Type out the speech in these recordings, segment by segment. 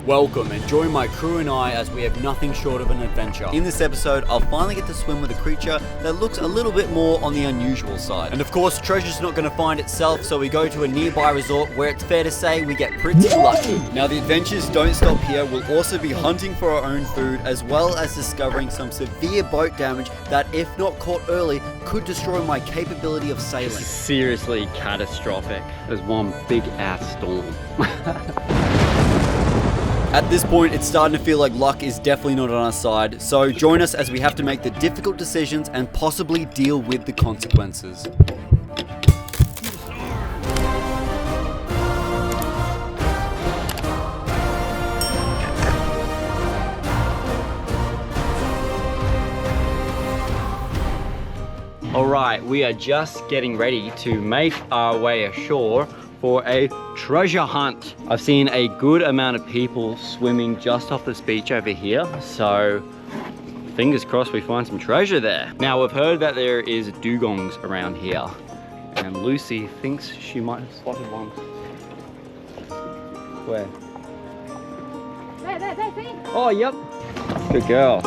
Welcome and join my crew and I as we have nothing short of an adventure. In this episode, I'll finally get to swim with a creature that looks a little bit more on the unusual side. And of course, treasure's not going to find itself, so we go to a nearby resort where it's fair to say we get pretty lucky. Now the adventures don't stop here. We'll also be hunting for our own food, as well as discovering some severe boat damage that, if not caught early, could destroy my capability of sailing. This is seriously catastrophic. There's one big ass storm. At this point, it's starting to feel like luck is definitely not on our side, so join us as we have to make the difficult decisions and possibly deal with the consequences. Alright, we are just getting ready to make our way ashore for a treasure hunt. I've seen a good amount of people swimming just off this beach over here, so fingers crossed we find some treasure there. Now we've heard that there is dugongs around here, and Lucy thinks she might have spotted one. Where? There. Oh, yep. Good girl.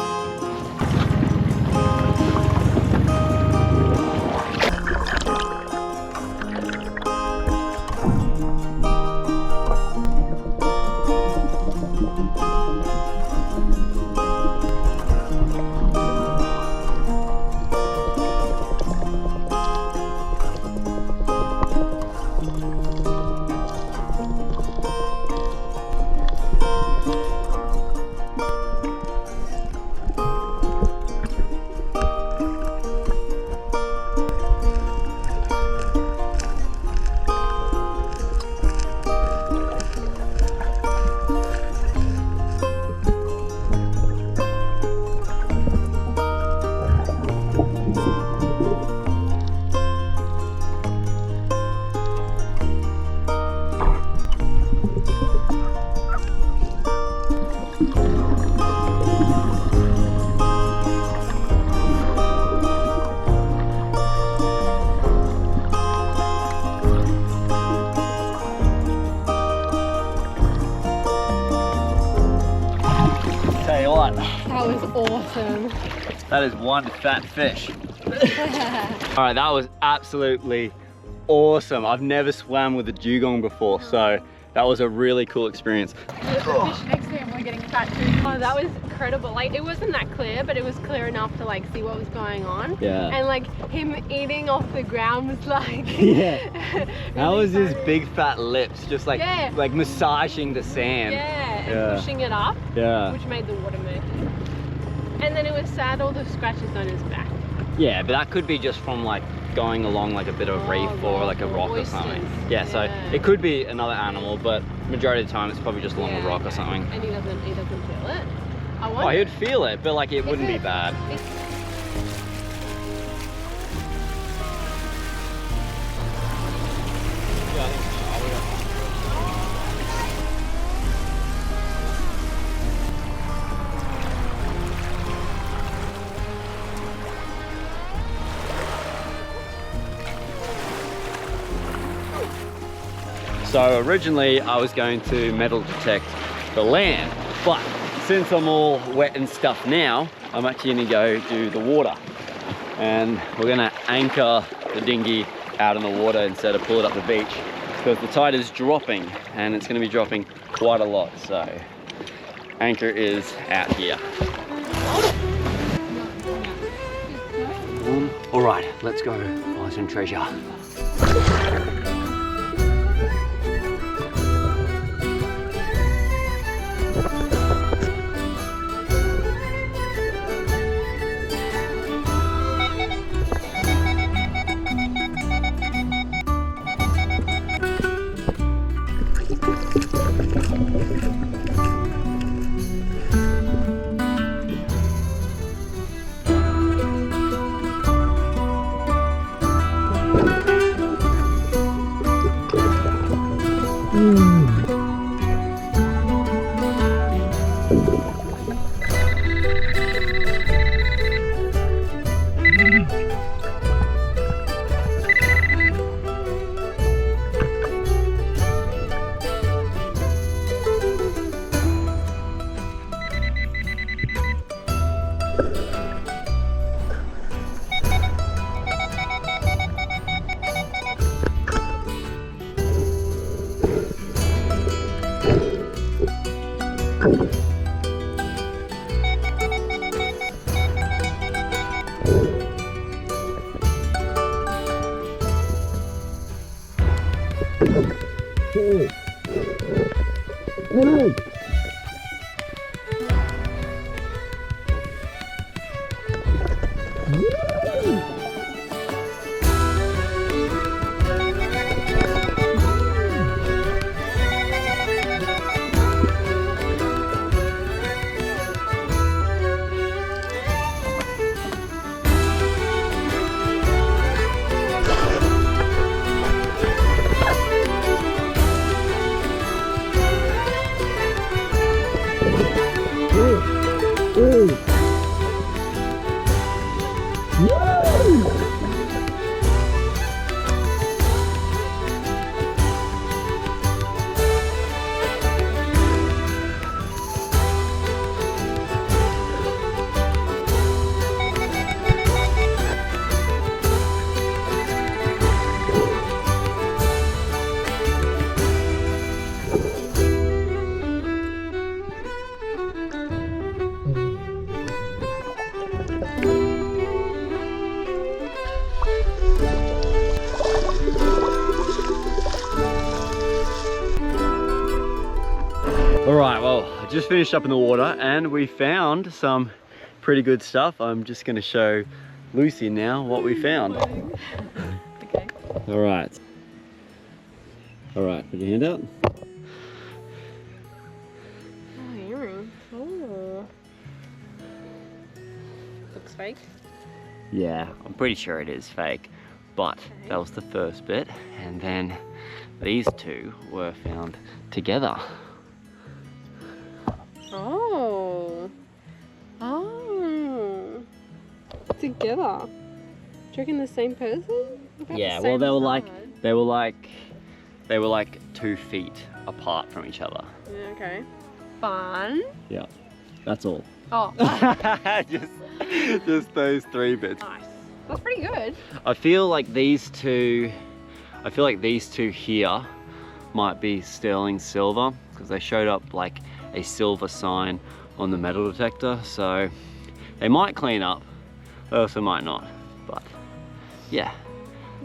That was awesome. That is one fat fish. All right, that was absolutely awesome. I've never swam with a dugong before, so that was a really cool experience. The fish next to him were getting fat too. Oh, that was incredible. Like, it wasn't that clear, but it was clear enough to like see what was going on. Yeah. And like him eating off the ground was like Yeah. really That was his funny. big fat lips, just like like massaging the sand. Yeah, and pushing it up, which made the water murky. And then it was sad, all the scratches on his back. Yeah, but that could be just from like going along like a bit of a reef or like a rock or something. Yeah, so it could be another animal, but majority of the time it's probably just along a rock or something. And he doesn't feel it. Oh, he would feel it, but like it wouldn't be bad. So originally I was going to metal detect the land, but since I'm all wet and stuff now, I'm actually gonna go do the water. And we're gonna anchor the dinghy out in the water instead of pull it up the beach, because the tide is dropping and it's gonna be dropping quite a lot. So anchor is out here. All right, let's go find some treasure. Alright, well, I just finished up in the water and we found some pretty good stuff. I'm just going to show Lucy now what we found. Okay. Alright. Alright, put your hand out. Oh, earring. Oh. Looks fake. Yeah, I'm pretty sure it is fake, but Okay. that was the first bit, and then these two were found together. Oh. Oh. Together. Do you reckon the same person? About the Yeah, well same they were size. like 2 feet apart from each other. Yeah, okay. Fun. Yeah, that's all. Oh, just those 3 bits. nice. That's pretty good. I feel like these two here might be sterling silver because they showed up like a silver sign on the metal detector, so they might clean up, they also might not, but yeah,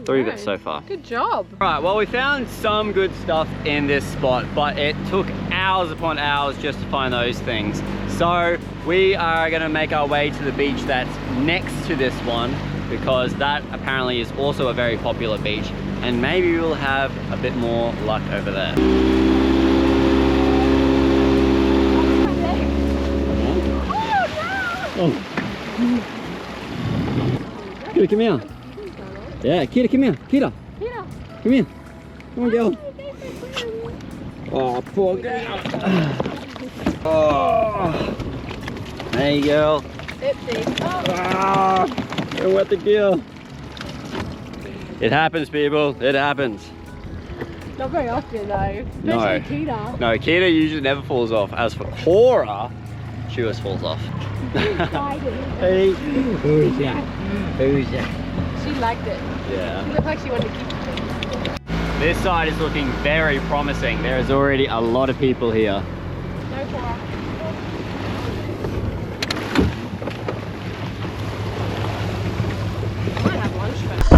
3 Okay. bits so far. Good job. Right, well, we found some good stuff in this spot, but it took hours upon hours just to find those things. So we are gonna make our way to the beach that's next to this one, because that apparently is also a very popular beach, and maybe we'll have a bit more luck over there. Oh. Kira, come here. Yeah, Kira, come here. Kira, Peter. come here. Come on, girl. Oh, poor girl. Oh. Hey, girl. Oopsie. Oh. Ah, you're wet the gear. It happens, people. It happens. Not very often though. No. Especially Peter. No, Kita usually never falls off. As for Cora, she always falls off. Hey, who's that? Who's that? She liked it. Yeah. She looked like she wanted to keep it. This side is looking very promising. There is already a lot of people here. No Cora. Might have lunch first.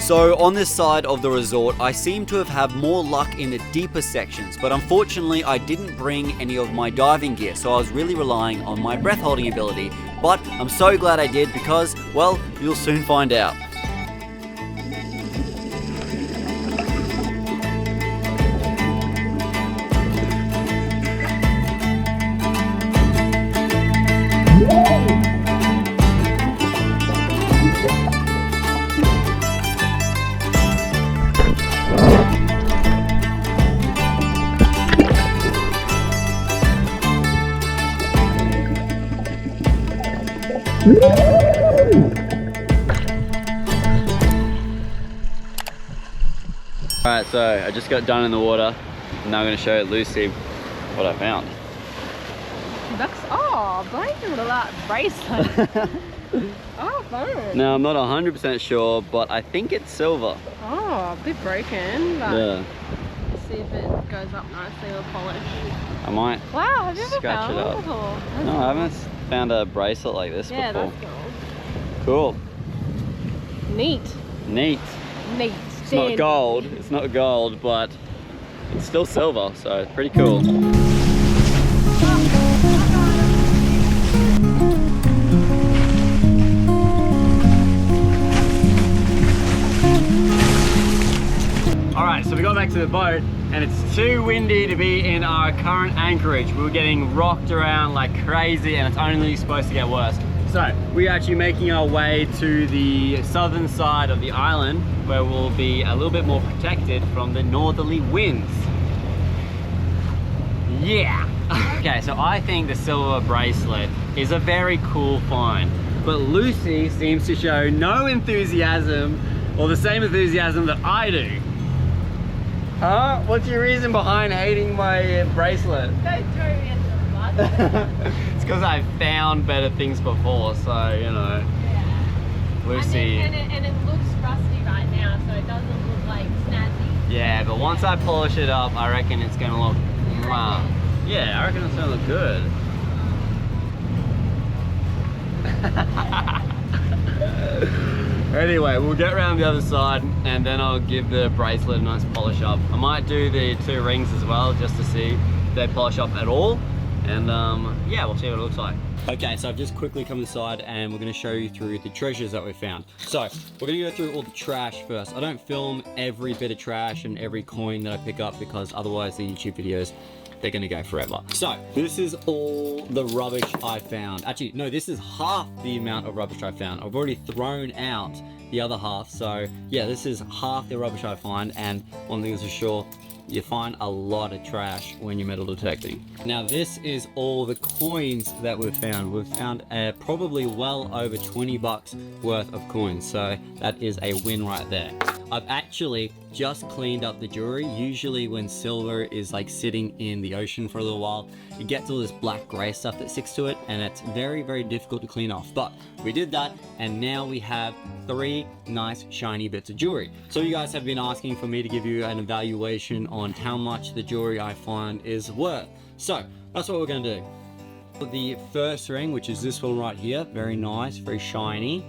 So on this side of the resort, I seem to have had more luck in the deeper sections, but unfortunately I didn't bring any of my diving gear, so I was really relying on my breath holding ability. But I'm so glad I did because, well, you'll soon find out. Alright, so I just got done in the water, and now I'm going to show Lucy what I found. That's, oh, breaking with that bracelet. Oh, fun. Now, I'm not 100% sure, but I think it's silver. Oh, a bit broken, but Yeah. let's see if it goes up nicely or polished. I might Wow, have you ever scratch found it up. one before? That's No, I haven't found a bracelet like this Yeah, before. that's Cool. cool. Neat. Neat. Neat. It's not gold. It's not gold, but it's still silver, so it's pretty cool. Alright, so we got back to the boat and it's too windy to be in our current anchorage. We were getting rocked around like crazy and it's only supposed to get worse. So we're actually making our way to the southern side of the island where we'll be a little bit more protected from the northerly winds. Yeah! Okay, so I think the silver bracelet is a very cool find, but Lucy seems to show no enthusiasm or the same enthusiasm that I do. Huh? What's your reason behind hating my bracelet? Don't throw me into the mud. It's because I've found better things before, so you know. Yeah. Lucy. And it looks rusty right now, so it doesn't look like snazzy. Yeah, but once I polish it up, I reckon it's gonna look. Wow. Yeah, I reckon it's gonna look good. Anyway, we'll get around the other side and then I'll give the bracelet a nice polish up. I might do the 2 rings as well just to see if they polish up at all. And yeah, we'll see what it looks like. Okay, so I've just quickly come inside and we're going to show you through the treasures that we found. So we're going to go through all the trash first. I don't film every bit of trash and every coin that I pick up because otherwise the YouTube videos, they're gonna go forever. So this is all the rubbish I found. Actually, no, this is half the amount of rubbish I found. I've already thrown out the other half. So yeah, this is half the rubbish I find. And one thing is for sure, you find a lot of trash when you're metal detecting. Now this is all the coins that we've found. We've found probably well over 20 bucks worth of coins. So that is a win right there. I've actually just cleaned up the jewelry. Usually when silver is like sitting in the ocean for a little while, it gets all this black gray stuff that sticks to it and it's very, very difficult to clean off. But we did that and now we have 3 nice shiny bits of jewelry. So you guys have been asking for me to give you an evaluation on how much the jewelry I find is worth. So that's what we're gonna do. The first ring, which is this one right here, very nice, very shiny.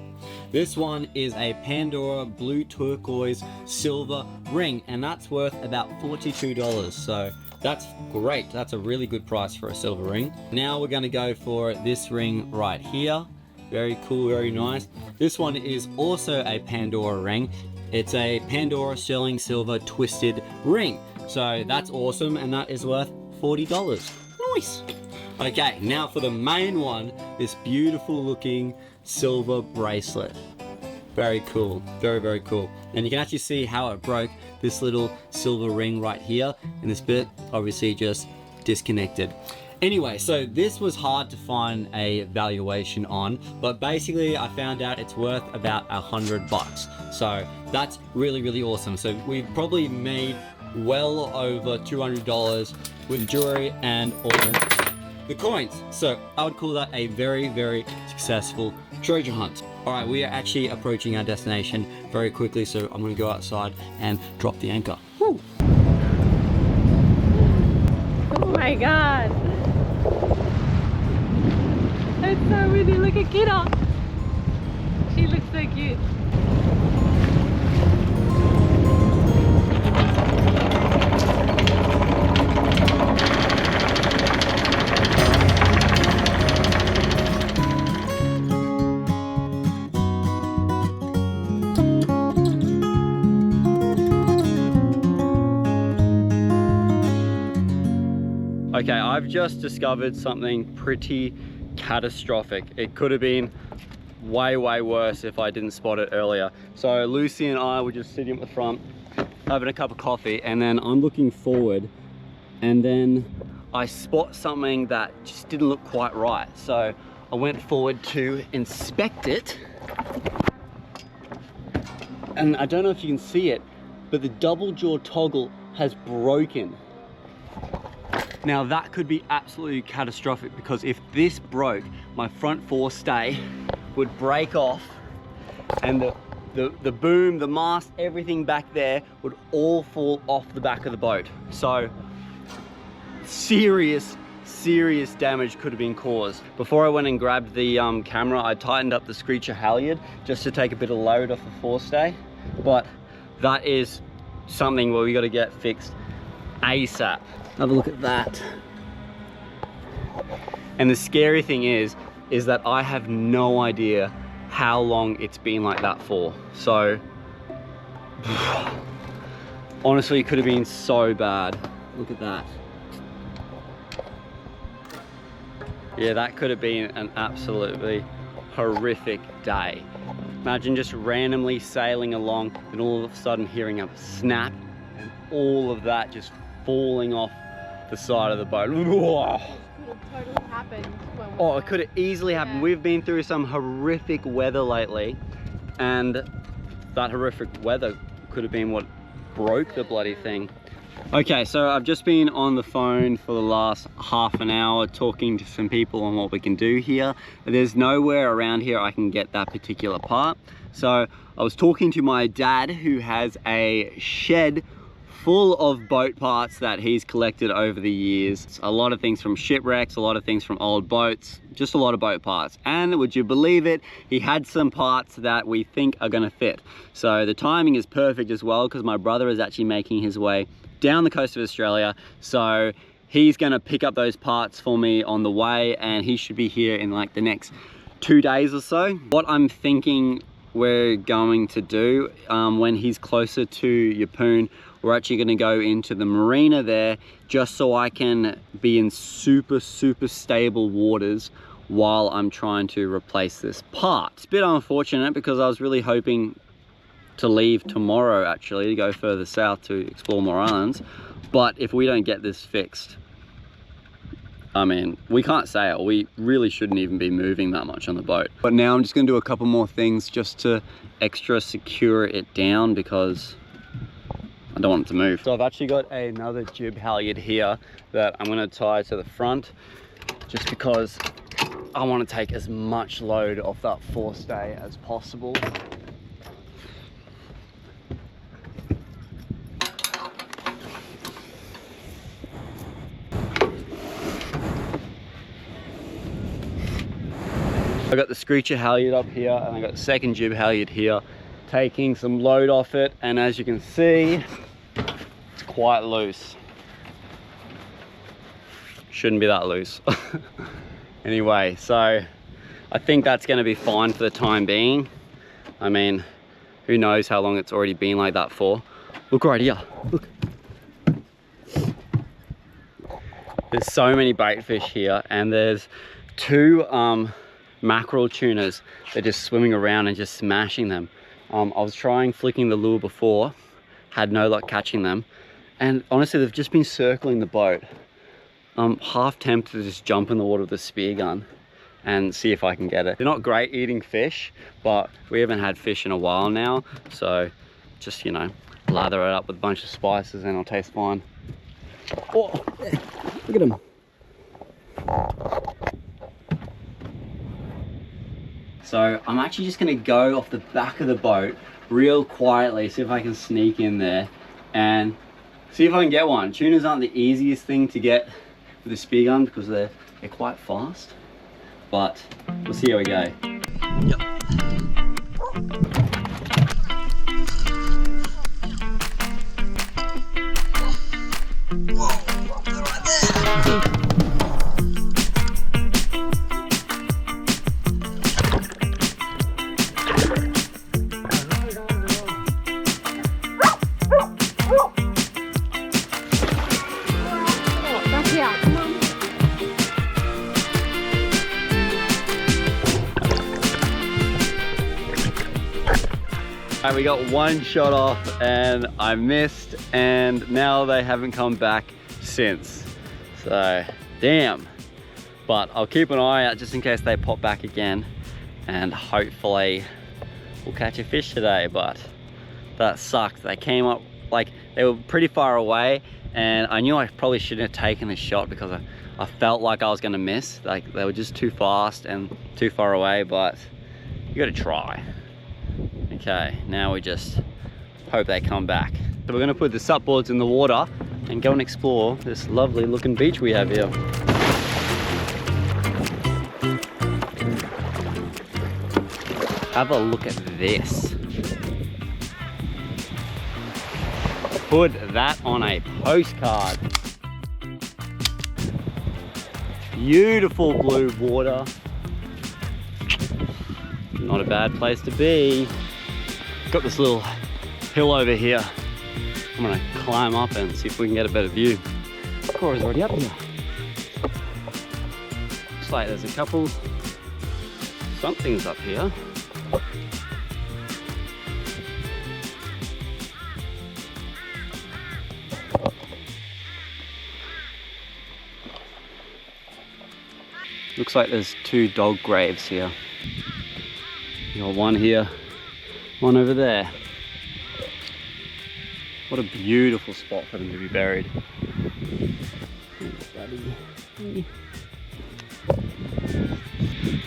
This one is a Pandora blue turquoise silver ring and that's worth about $42. So that's great. That's a really good price for a silver ring. Now we're going to go for this ring right here. Very cool, very nice. This one is also a Pandora ring. It's a Pandora sterling silver twisted ring. So that's awesome and that is worth $40. Nice. Okay, now for the main one, this beautiful looking silver bracelet. Very cool, very, very cool. And you can actually see how it broke. This little silver ring right here, and this bit obviously just disconnected. Anyway, so this was hard to find a valuation on, but basically I found out it's worth about $100. So that's really, really awesome. So we've probably made well over $200 with jewelry and all the coins. So I would call that a very, very successful treasure hunt. All right, we are actually approaching our destination very quickly, so I'm gonna go outside and drop the anchor. Woo. Oh my god. It's so windy. Look at Kidda. She looks so cute. Okay, I've just discovered something pretty catastrophic. It could have been way, way worse if I didn't spot it earlier. So Lucy and I were just sitting at the front, having a cup of coffee, and then I'm looking forward, and then I spot something that just didn't look quite right. So I went forward to inspect it. And I don't know if you can see it, but the double jaw toggle has broken. Now that could be absolutely catastrophic, because if this broke, my front forestay would break off, and the boom, the mast, everything back there would all fall off the back of the boat. So serious damage could have been caused. Before I went and grabbed the camera, I tightened up the screecher halyard just to take a bit of load off the forestay. But that is something where we got to get fixed ASAP. Have a look at that. And the scary thing is that I have no idea how long it's been like that for. So honestly, it could have been so bad. Look at that. Yeah, that could have been an absolutely horrific day. Imagine just randomly sailing along and all of a sudden hearing a snap and all of that just falling off the side of the boat. Whoa. It totally happened. Oh, it could have easily happened. Yeah. We've been through some horrific weather lately, and that horrific weather could have been what broke the bloody thing. Okay, so I've just been on the phone for the last half an hour talking to some people on what we can do here. There's nowhere around here I can get that particular part. So I was talking to my dad, who has a shed full of boat parts that he's collected over the years. A lot of things from shipwrecks, a lot of things from old boats, just a lot of boat parts. And would you believe it, he had some parts that we think are gonna fit. So the timing is perfect as well, because my brother is actually making his way down the coast of Australia. So he's gonna pick up those parts for me on the way, and he should be here in like the next 2 days or so. What I'm thinking we're going to do when he's closer to Yeppoon, we're actually going to go into the marina there, just so I can be in super stable waters while I'm trying to replace this part. It's a bit unfortunate, because I was really hoping to leave tomorrow actually to go further south to explore more islands. But if we don't get this fixed, I mean, we can't sail. We really shouldn't even be moving that much on the boat. But now I'm just going to do a couple more things just to extra secure it down, because I don't want it to move. So I've actually got another jib halyard here that I'm going to tie to the front, just because I want to take as much load off that forestay as possible. I got the screecher halyard up here, and I got the second jib halyard here, taking some load off it, and as you can see, it's quite loose. Shouldn't be that loose. Anyway, so I think that's going to be fine for the time being. I mean, who knows how long it's already been like that for. Look right here, look. There's so many bait fish here, and there's two mackerel tuners. They're just swimming around and just smashing them. I was trying flicking the lure before, had no luck catching them, and honestly they've just been circling the boat. I'm half tempted to just jump in the water with a spear gun and see if I can get it. They're not great eating fish, but we haven't had fish in a while now, so just, you know, lather it up with a bunch of spices and it'll taste fine. Oh, look at them. So I'm actually just gonna go off the back of the boat real quietly, see if I can sneak in there and see if I can get one. Tuners aren't the easiest thing to get with a spear gun because they're quite fast, but we'll see how we go. Yep. Whoa, they're right there. Alright, we got one shot off and I missed, and now they haven't come back since. So, damn. But I'll keep an eye out just in case they pop back again, and hopefully we'll catch a fish today. But that sucked. They came up, like, they were pretty far away, and I knew I probably shouldn't have taken the shot because I felt like I was gonna miss. Like, they were just too fast and too far away, but you gotta try. Okay, now we just hope they come back. So we're gonna put the sup boards in the water and go and explore this lovely looking beach we have here. Have a look at this. Put that on a postcard. Beautiful blue water. Not a bad place to be. Got this little hill over here. I'm gonna climb up and see if we can get a better view. Cora's already up here. Looks like there's a couple somethings up here. Looks like there's 2 dog graves here. You got one here, one over there. What a beautiful spot for them to be buried.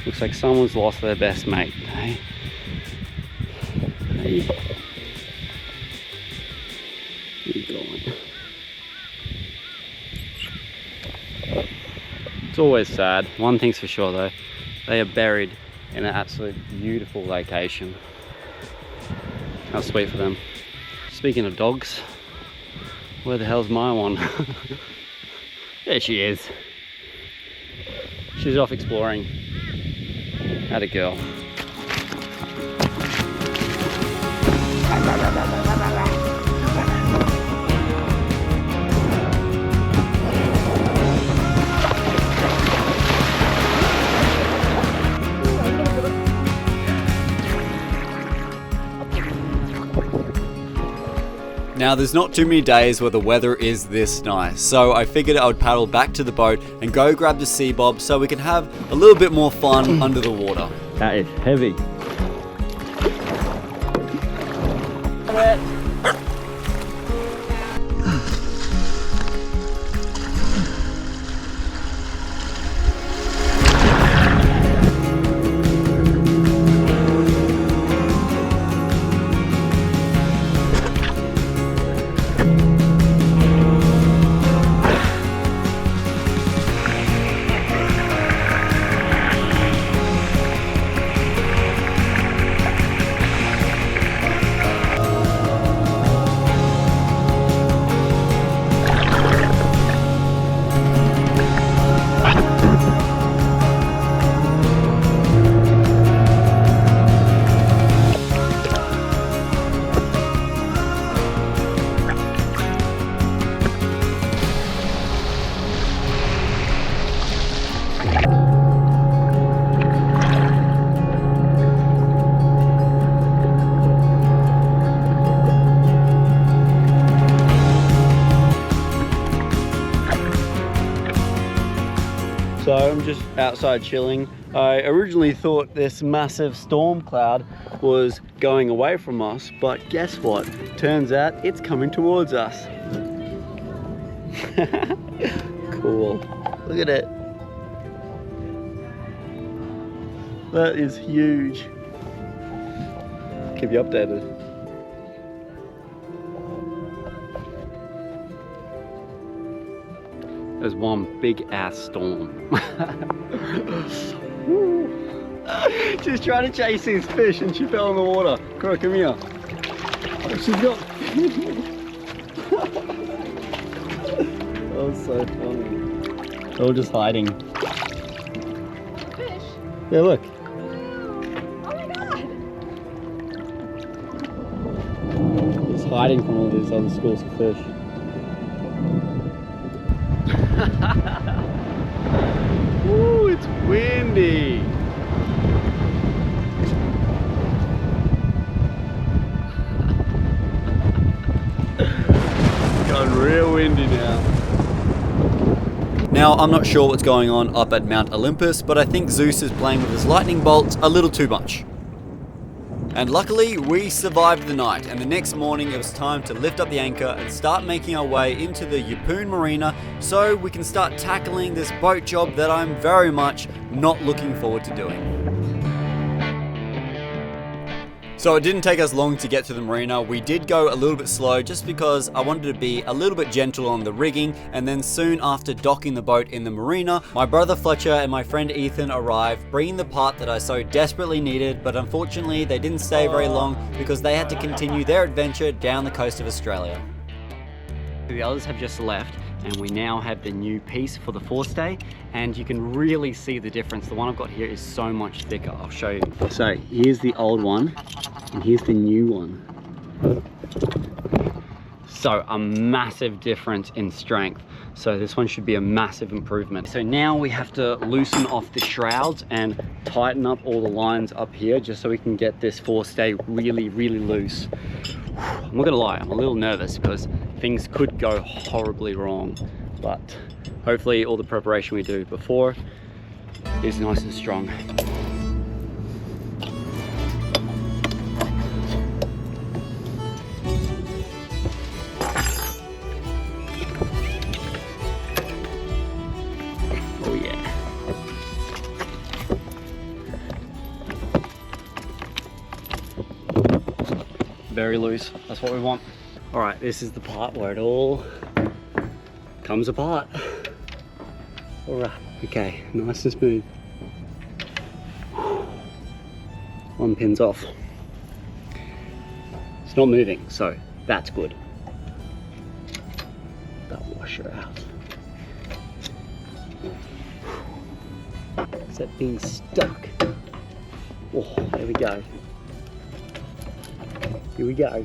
Looks like someone's lost their best mate. Hey. Hey. Where you going? It's always sad. One thing's for sure though, they are buried in an absolute beautiful location. How sweet for them. Speaking of dogs, where the hell's my one? There she is. She's off exploring. Atta girl. Now there's not too many days where the weather is this nice, so I figured I would paddle back to the boat and go grab the sea bob so we can have a little bit more fun under the water. That is heavy. So I'm just outside chilling. I originally thought this massive storm cloud was going away from us, but guess what? Turns out it's coming towards us. Cool. Look at it. That is huge. Keep you updated. There's one big ass storm. She's trying to chase these fish and she fell in the water. Cora, come here. She's got... That was so funny. They're all just hiding. Fish? Yeah, look. Oh my god! It's hiding from all these other schools of fish. Ooh, it's windy. It's gotten real windy now. Now, I'm not sure what's going on up at Mount Olympus, but I think Zeus is playing with his lightning bolts a little too much. And luckily, we survived the night, and the next morning it was time to lift up the anchor and start making our way into the Yeppoon Marina so we can start tackling this boat job that I'm very much not looking forward to doing. So it didn't take us long to get to the marina. We did go a little bit slow just because I wanted to be a little bit gentle on the rigging, and then soon after docking the boat in the marina, my brother Fletcher and my friend Ethan arrived, bringing the part that I so desperately needed, but unfortunately they didn't stay very long because they had to continue their adventure down the coast of Australia. The others have just left, and we now have the new piece for the forestay, and you can really see the difference. The one I've got here is so much thicker. I'll show you. So here's the old one, and here's the new one. So a massive difference in strength. So this one should be a massive improvement. So now we have to loosen off the shrouds and tighten up all the lines up here just so we can get this forestay really, really loose. I'm not gonna lie, I'm a little nervous because things could go horribly wrong, but hopefully all the preparation we do before is nice and strong. Oh yeah. Very loose, that's what we want. All right, this is the part where it all comes apart. All right, okay, nice and smooth. One pin's off. It's not moving, so that's good. That washer out. Is that being stuck? Oh, there we go. Here we go.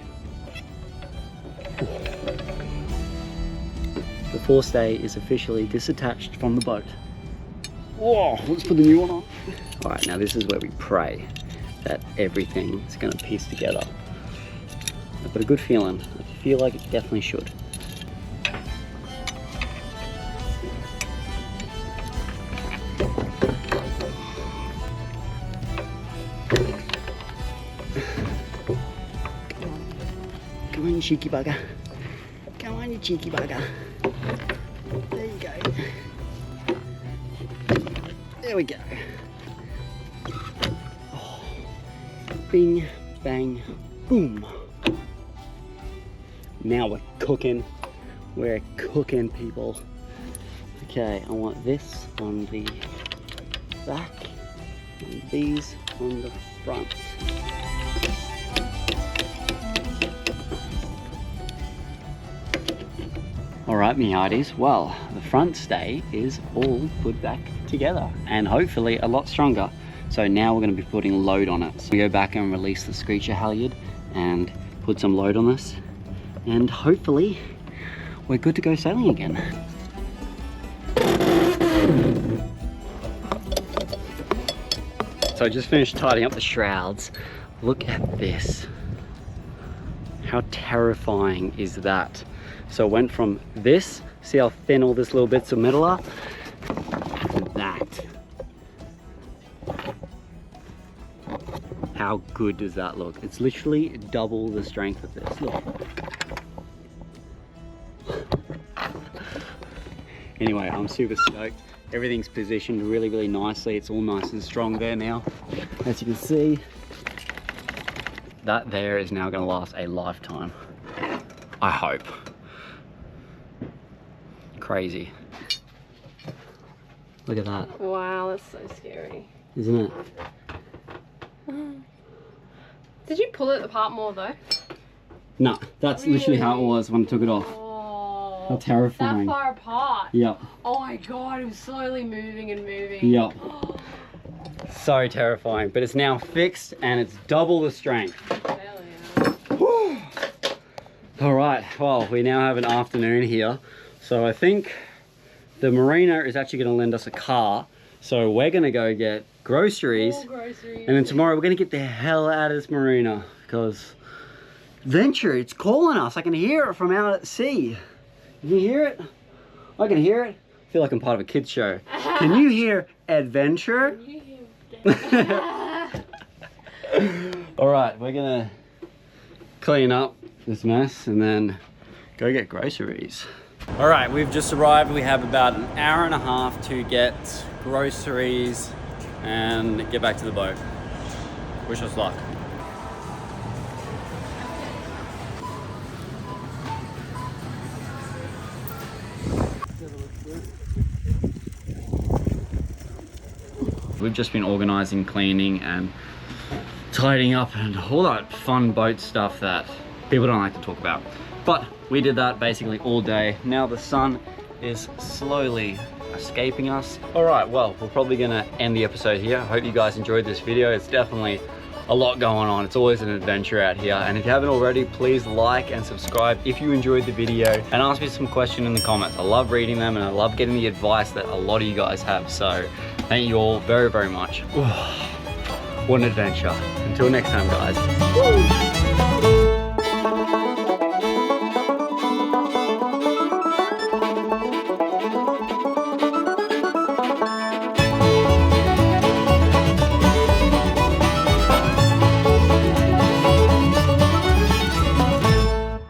The forestay is officially disattached from the boat. Whoa, let's put the new one on. All right, now this is where we pray that everything is gonna piece together. I've got a good feeling. I feel like it definitely should. Come on, you cheeky bugger. Come on, you cheeky bugger. There you go. There we go. Oh. Bing, bang, boom. Now we're cooking. We're cooking, people. Okay, I want this on the back and these on the front. Alright, me hearties, well, the front stay is all put back together and hopefully a lot stronger. So now we're going to be putting load on it. So we go back and release the screecher halyard and put some load on this, and hopefully we're good to go sailing again. So I just finished tidying up the shrouds. Look at this. How terrifying is that? So it went from this, see how thin all these little bits of metal are, to that. How good does that look? It's literally double the strength of this, look. Anyway, I'm super stoked. Everything's positioned really, really nicely. It's all nice and strong there now. As you can see, that there is now gonna last a lifetime. I hope. Crazy. Look at that. Wow, that's so scary. Isn't it? Did you pull it apart more though? No, that's literally how it was when I took it off. Oh, How terrifying. that far apart? Yep. Oh my god, it was slowly moving and moving. Yep. So terrifying, but it's now fixed and it's double the strength. Hell yeah. All right, well, we now have an afternoon here. So I think the marina is actually gonna lend us a car. So we're gonna go get groceries. More groceries. And then tomorrow we're gonna get the hell out of this marina because adventure, it's calling us. I can hear it from out at sea. Can you hear it? I can hear it. feel like I'm part of a kid's show. Can you hear adventure? All right, we're gonna clean up this mess and then go get groceries. All right, we've just arrived. We have about an hour and a half to get groceries and get back to the boat. Wish us luck. We've just been organizing, cleaning and tidying up and all that fun boat stuff that people don't like to talk about. But we did that basically all day. Now the sun is slowly escaping us. All right, well, we're probably gonna end the episode here. I hope you guys enjoyed this video. It's definitely a lot going on. It's always an adventure out here. And if you haven't already, please like and subscribe if you enjoyed the video, and ask me some questions in the comments. I love reading them and I love getting the advice that a lot of you guys have. So thank you all very, very much. What an adventure. Until next time, guys. Woo!